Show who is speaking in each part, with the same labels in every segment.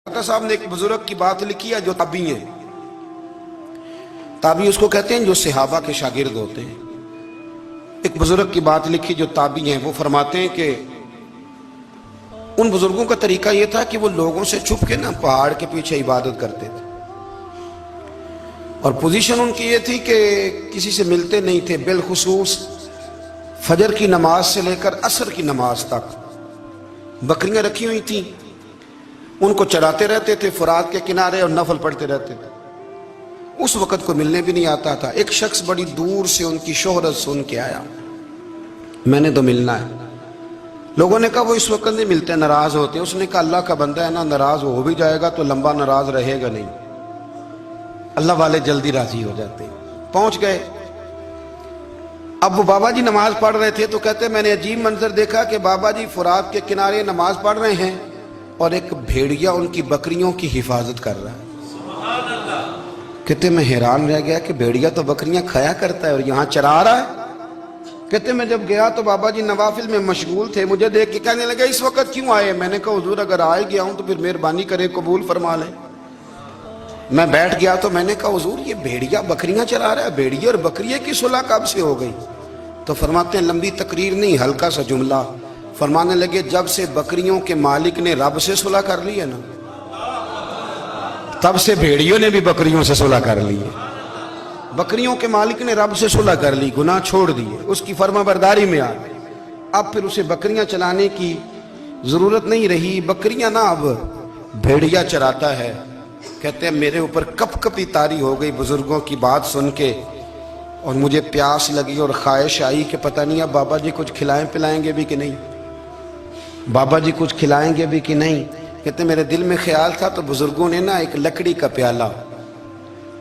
Speaker 1: दाता साहब ने एक बुजुर्ग की बात लिखी है जो ताबी हैं। ताबी उसको कहते हैं जो सहाबा के शागिर्द होते हैं। एक बुजुर्ग की बात लिखी जो ताबी हैं, वो फरमाते हैं कि उन बुजुर्गों का तरीका यह था कि वो लोगों से छुप के ना पहाड़ के पीछे इबादत करते थे और पोजीशन उनकी ये थी कि किसी से मिलते नहीं थे, बिलखुसूस फजर की नमाज से लेकर असर की नमाज तक बकरियां रखी हुई थी, उनको चराते रहते थे फुरात के किनारे और नफल पढ़ते रहते थे। उस वक़्त को मिलने भी नहीं आता था। एक शख्स बड़ी दूर से उनकी शोहरत सुन के आया, मैंने तो मिलना है। लोगों ने कहा वो इस वक्त नहीं मिलते, नाराज होते हैं। उसने कहा अल्लाह का बंदा है ना, नाराज हो भी जाएगा तो लंबा नाराज रहेगा नहीं, अल्लाह वाले जल्दी राजी हो जाते हैं। पहुंच गए। अब वो बाबा जी नमाज पढ़ रहे थे तो कहते मैंने अजीब मंजर देखा कि बाबा जी फुरात के किनारे नमाज पढ़ रहे हैं और एक भेड़िया उनकी बकरियों की हिफाजत कर रहा है। कहते मैं हैरान रह गया कि भेड़िया तो बकरियां खाया करता है और यहाँ चरा रहा है। कहते मैं जब गया तो बाबा जी नवाफिल में मशगूल थे, मुझे देख के कहने लगे इस वक्त क्यों आए। मैंने कहा हुजूर अगर आ ही गया हूं तो फिर मेहरबानी करे कबूल फरमा ले। मैं बैठ गया तो मैंने कहा हुजूर ये भेड़िया बकरियां चरा रहा है, भेड़िया और बकरिया की सुलह कब से हो गई। तो फरमाते हैं लंबी तकरीर नहीं, हल्का सा जुमला। फरमाने लगे जब से बकरियों के मालिक ने रब से सुलह कर ली है ना, तब से भेड़ियों ने भी बकरियों से सुलह कर ली है। बकरियों के मालिक ने रब से सुलह कर ली, गुनाह छोड़ दिए, उसकी फर्माबरदारी में आ गए। अब फिर उसे बकरियां चलाने की जरूरत नहीं रही, बकरियां ना अब भेड़िया चराता है। कहते हैं मेरे ऊपर कपकपी तारी हो गई बुजुर्गों की बात सुन के और मुझे प्यास लगी और ख्वाहिश आई कि पता नहीं अब बाबा जी कुछ खिलाएं पिलाएंगे भी कि नहीं, बाबा जी कुछ खिलाएंगे भी कि नहीं। कहते मेरे दिल में ख्याल था तो बुजुर्गों ने ना एक लकड़ी का प्याला,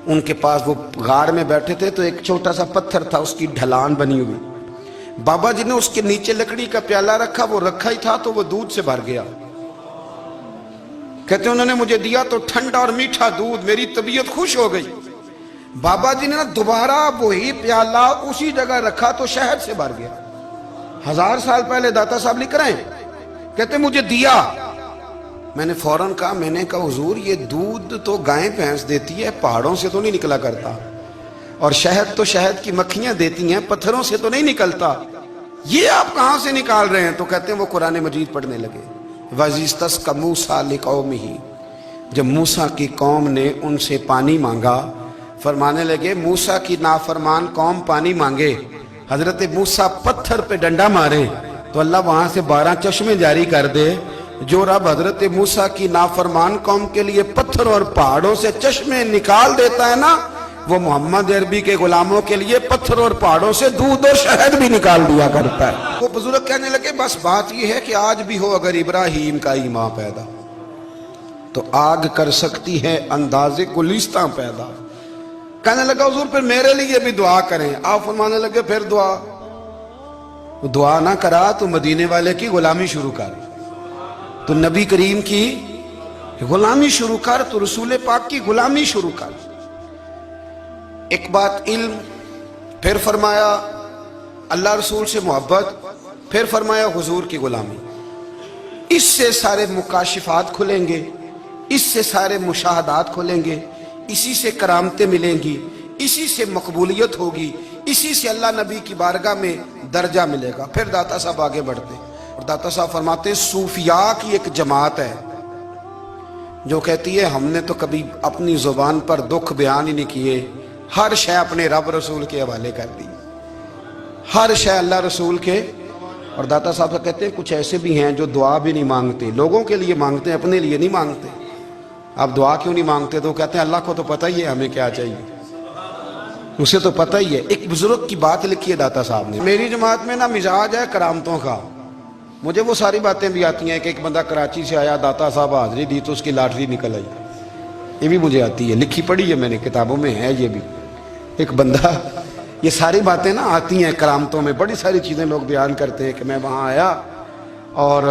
Speaker 1: उनके पास वो गाड़ में बैठे थे तो एक छोटा सा पत्थर था, उसकी ढलान बनी हुई, बाबा जी ने उसके नीचे लकड़ी का प्याला रखा, वो रखा ही था तो वो दूध से भर गया। कहते उन्होंने मुझे दिया तो ठंडा और मीठा दूध, मेरी तबीयत खुश हो गई। बाबा जी ने ना दोबारा वही प्याला उसी जगह रखा तो शहद से भर गया। 1000 साल पहले दाता साहब लिख रहे हैं। कहते मुझे दिया, मैंने फौरन कहा, मैंने कहा हुजूर ये दूध तो गाय भैंस देती है, पहाड़ों से तो नहीं निकला करता, और शहद तो शहद की मक्खियां देती हैं, पत्थरों से तो नहीं निकलता, ये आप कहां से निकाल रहे हैं। तो कहते हैं वो कुरान मजीद पढ़ने लगे। वज़िस्तस्क़ा मूसा लिक़ौमिही, जब मूसा की कौम ने उनसे पानी मांगा, फरमाने लगे मूसा की नाफरमान कौम पानी मांगे, हजरत मूसा पत्थर पे डंडा मारे तो अल्लाह वहां से 12 चश्मे जारी कर दे। जो रब हजरत मूसा की नाफरमान कौम के लिए पत्थर और पहाड़ों से चश्मे निकाल देता है ना, वो मोहम्मद अरबी के गुलामों के लिए पत्थर और पहाड़ों से दूध और शहद भी निकाल दिया करता है। वो बुजुर्ग कहने लगे बस बात यह है कि आज भी हो अगर इब्राहिम का ईमान पैदा तो आग कर सकती है अंदाजे गुलिस्तां पैदा। कहने लगा हुजूर फिर मेरे लिए भी दुआ करें। आप फरमाने लगे फिर दुआ ना करा तो मदीने वाले की गुलामी शुरू कर, तो नबी करीम की गुलामी शुरू कर, तो रसूल पाक की गुलामी शुरू कर। एक बात इल्म, फिर फरमाया अल्लाह रसूल से मोहब्बत, फिर फरमाया हुजूर की गुलामी। इससे सारे मुकाशिफात खुलेंगे, इससे सारे मुशाहदात खुलेंगे, इसी से करामतें मिलेंगी, इसी से मकबूलियत होगी, इसी से अल्लाह नबी की बारगाह में दर्जा मिलेगा। फिर दाता साहब आगे बढ़ते और दाता साहब फरमाते सूफिया की एक जमात है जो कहती है हमने तो कभी अपनी जुबान पर दुख बयान ही नहीं किए, हर शय अपने रब रसूल के हवाले कर दी, हर शय अल्लाह रसूल के। और दाता साहब कहते हैं कुछ ऐसे भी हैं जो दुआ भी नहीं मांगते, लोगों के लिए मांगते हैं, अपने लिए नहीं मांगते। आप दुआ क्यों नहीं मांगते? तो कहते हैं अल्लाह को तो पता ही है हमें क्या चाहिए, उसे तो पता ही है। एक बुजुर्ग की बात लिखी है दाता साहब ने, मेरी जमात में ना मिजाज है करामतों का, मुझे वो सारी बातें भी आती हैं कि एक बंदा कराची से आया, दाता साहब हाजिरी दी तो उसकी लॉटरी निकल आई, ये भी मुझे आती है, लिखी पढ़ी है मैंने, किताबों में है ये भी। एक बंदा, ये सारी बातें ना आती हैं करामतों में, बड़ी सारी चीज़ें लोग बयान करते हैं कि मैं वहाँ आया और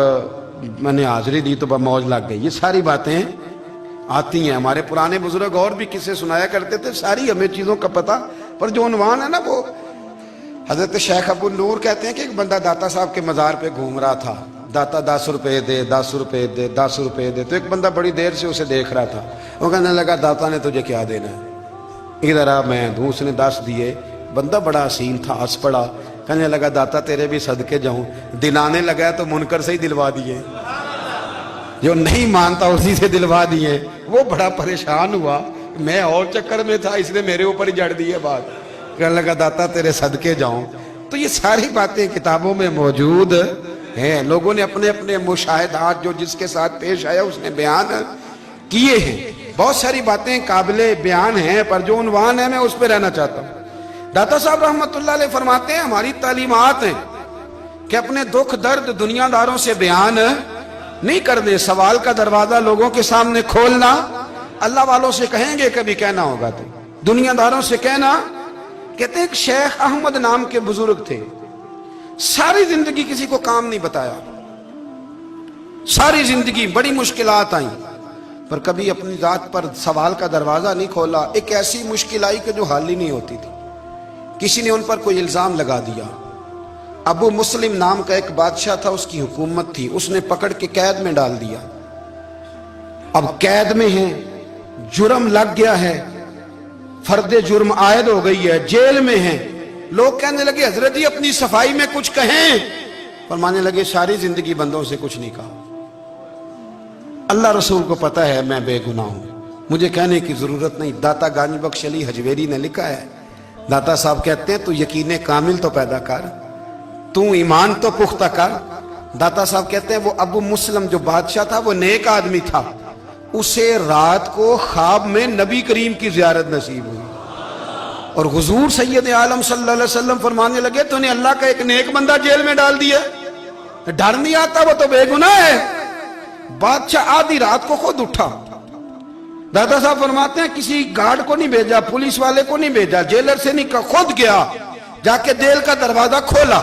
Speaker 1: मैंने हाजिरी दी तो मौज लग गई, ये सारी बातें आती हैं। हमारे पुराने बुजुर्ग और भी किस्से सुनाया करते थे, सारी हमें चीज़ों का पता, पर जो उन्वान है ना वो हजरत शेख अबू नूर कहते हैं कि एक बंदा दाता साहब के मज़ार पे घूम रहा था, दाता 10 रुपए दे, 10 रुपए दे, 10 रुपए दे। तो एक बंदा बड़ी देर से उसे देख रहा था, वो कहने लगा दाता ने तुझे क्या देना है, इधर आ मैं दूं। उसने 10 दिए। बंदा बड़ा हसीन था, हंस पड़ा, कहने लगा दाता तेरे भी सदके जाऊं। दिलाने लगा तो मुनकर से ही दिलवा दिए, जो नहीं मानता उसी से दिलवा दिए। वो बड़ा परेशान हुआ, मैं और चक्कर में था, इसने मेरे ऊपर ही जड़ दी है बात। कहने लगा दाता तेरे सदके जाऊं। तो ये सारी बातें किताबों में मौजूद हैं, लोगों ने अपने अपने मुशाहिदात जो जिसके साथ पेश आया उसने बयान किए हैं। बहुत सारी बातें काबिले बयान हैं, पर जो उन्वान है मैं उस पर रहना चाहता हूँ। दाता साहब रहमतुल्लाह अलैह फरमाते हैं हमारी तालीमात हैं कि अपने दुख दर्द दुनियादारों से बयान नहीं करने, सवाल का दरवाजा लोगों के सामने खोलना। अल्लाह वालों से कहेंगे कभी कहना होगा तो, दुनियादारों से कहना। कहते हैं शेख अहमद नाम के बुजुर्ग थे, सारी जिंदगी किसी को काम नहीं बताया, सारी जिंदगी बड़ी मुश्किलात आई, पर कभी अपनी जात पर सवाल का दरवाजा नहीं खोला। एक ऐसी मुश्किल आई कि जो हल ही नहीं होती थी। किसी ने उन पर कोई इल्जाम लगा दिया। अबू मुस्लिम नाम का एक बादशाह था, उसकी हुकूमत थी, उसने पकड़ के कैद में डाल दिया। अब कैद में है, जुर्म लग गया है, फर्दे जुर्म आयद हो गई है, जेल में है। लोग कहने लगे हजरत जी अपनी सफाई में कुछ कहें, फरमाने लगे सारी जिंदगी बंदों से कुछ नहीं कहा, अल्लाह रसूल को पता है मैं बेगुनाह हूं, मुझे कहने की जरूरत नहीं। दाता गानी बख्श अली हजवेरी ने लिखा है, दाता साहब कहते हैं तू यकीन कामिल तो पैदा कर, तू ईमान तो पुख्ता कर। दाता साहब कहते हैं वो अबू मुस्लिम जो बादशाह था वो नेक आदमी था, उसे रात को ख्वाब में नबी करीम की ज़ियारत नसीब हुई और हुजूर सैयद आलम सल्लल्लाहु अलैहि वसल्लम फरमाने लगे तूने अल्लाह का एक नेक बंदा जेल में डाल दिया, डर नहीं आता, वो तो बेगुनाह है। बादशाह आधी रात को खुद उठा। दादा साहब फरमाते हैं किसी गार्ड को नहीं भेजा, पुलिस वाले को नहीं भेजा, जेलर से नहीं कहा, खुद गया, जाके जेल का दरवाजा खोला,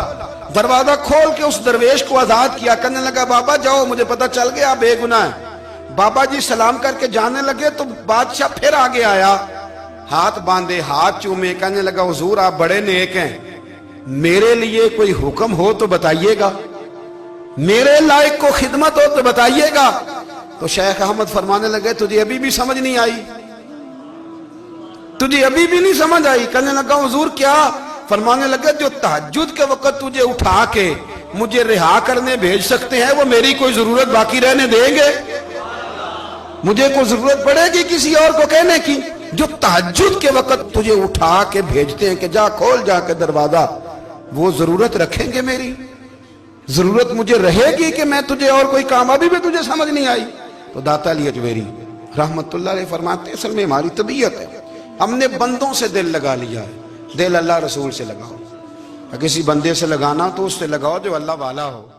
Speaker 1: दरवाजा खोल के उस दरवेश को आजाद किया। कहने लगा बाबा जाओ, मुझे पता चल गया आप बेगुनाह है। बाबा जी सलाम करके जाने लगे तो बादशाह फिर आगे आया, हाथ बांधे, हाथ चूमे, कहने लगा हुजूर आप बड़े नेक हैं, मेरे लिए कोई हुक्म हो तो बताइएगा, मेरे लायक को खिदमत हो तो बताइएगा। तो शेख अहमद फरमाने लगे तुझे अभी भी समझ नहीं आई, तुझे अभी भी नहीं समझ आई। कहने लगा हुजूर क्या? फरमाने लगे जो तहज्जुद के वक्त तुझे उठा के मुझे रिहा करने भेज सकते हैं वो मेरी कोई जरूरत बाकी रहने देंगे? मुझे कोई जरूरत पड़ेगी किसी और को कहने की? जो तहज्जुद के वक्त तुझे उठा के भेजते हैं कि जा खोल जाके दरवाजा, वो जरूरत रखेंगे मेरी? जरूरत मुझे रहेगी कि मैं तुझे और कोई काम, अभी भी तुझे समझ नहीं आई? तो दाता अली अजमेरी रहमतुल्लाह अलैह फरमाते असल में हमारी तबीयत है, हमने बंदों से दिल लगा लिया है, दिल अल्लाह रसूल से लगाओ। किसी बंदे से लगाना तो उससे लगाओ जो अल्लाह वाला हो।